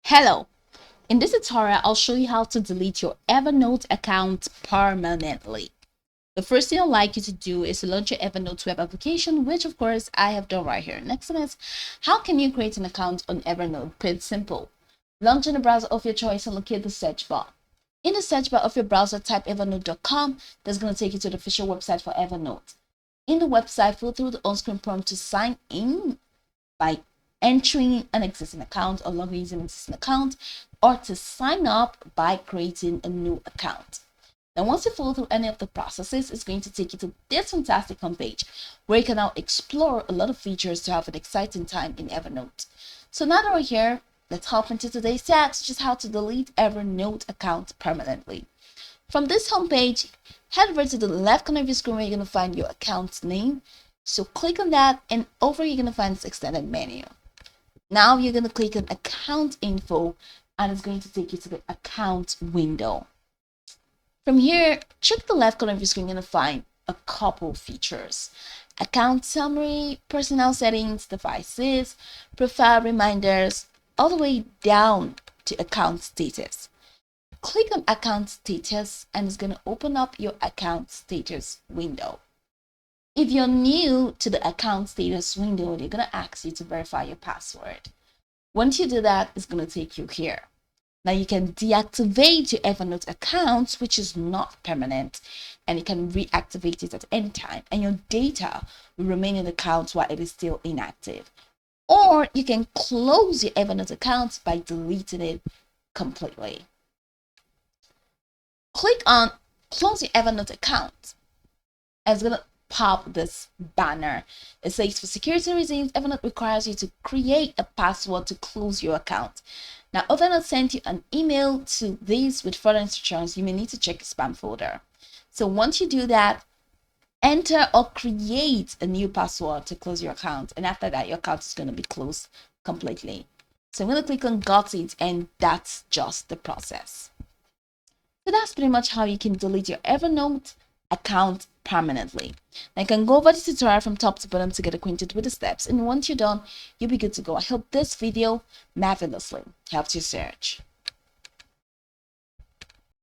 Hello! In this tutorial, I'll show you how to delete your Evernote account permanently. The first thing I'd like you to do is to launch your Evernote web application, which of course I have done right here. Next one is, how can you create an account on Evernote? Pretty simple. Launch in the browser of your choice and locate the search bar. In the search bar of your browser, type evernote.com. That's going to take you to the official website for Evernote. In the website, fill through the on-screen prompt to sign in by entering an existing account or logging using an existing account, or to sign up by creating a new account. Now, once you follow through any of the processes, it's going to take you to this fantastic homepage where you can now explore a lot of features to have an exciting time in Evernote. So now that we're here, let's hop into today's task, which is how to delete Evernote account permanently. From this homepage, head over to the left corner of your screen where you're going to find your account name. So click on that, and over you're going to find this extended menu. Now you're going to click on account info, and it's going to take you to the account window. From here, check the left corner of your screen. You're going to find a couple features: account summary, personal settings, devices, profile reminders, all the way down to account status. Click on account status, and it's going to open up your account status window. If you're new to the account status window, they're going to ask you to verify your password. Once you do that, it's going to take you here. Now you can deactivate your Evernote account, which is not permanent, and you can reactivate it at any time, and your data will remain in the account while it is still inactive. Or you can close your Evernote account by deleting it completely. Click on close your Evernote account, and it's going to pop this banner. It says, for security reasons, Evernote requires you to create a password to close your account. Now, Evernote sent you an email to this with further instructions. You may need to check your spam folder. So once you do that, enter or create a new password to close your account. And after that, your account is going to be closed completely. So I'm going to click on got it, and that's just the process. So that's pretty much how you can delete your Evernote account permanently. Now you can go over the tutorial from top to bottom to get acquainted with the steps, and once you're done, you'll be good to go. I hope this video marvelously helped you search.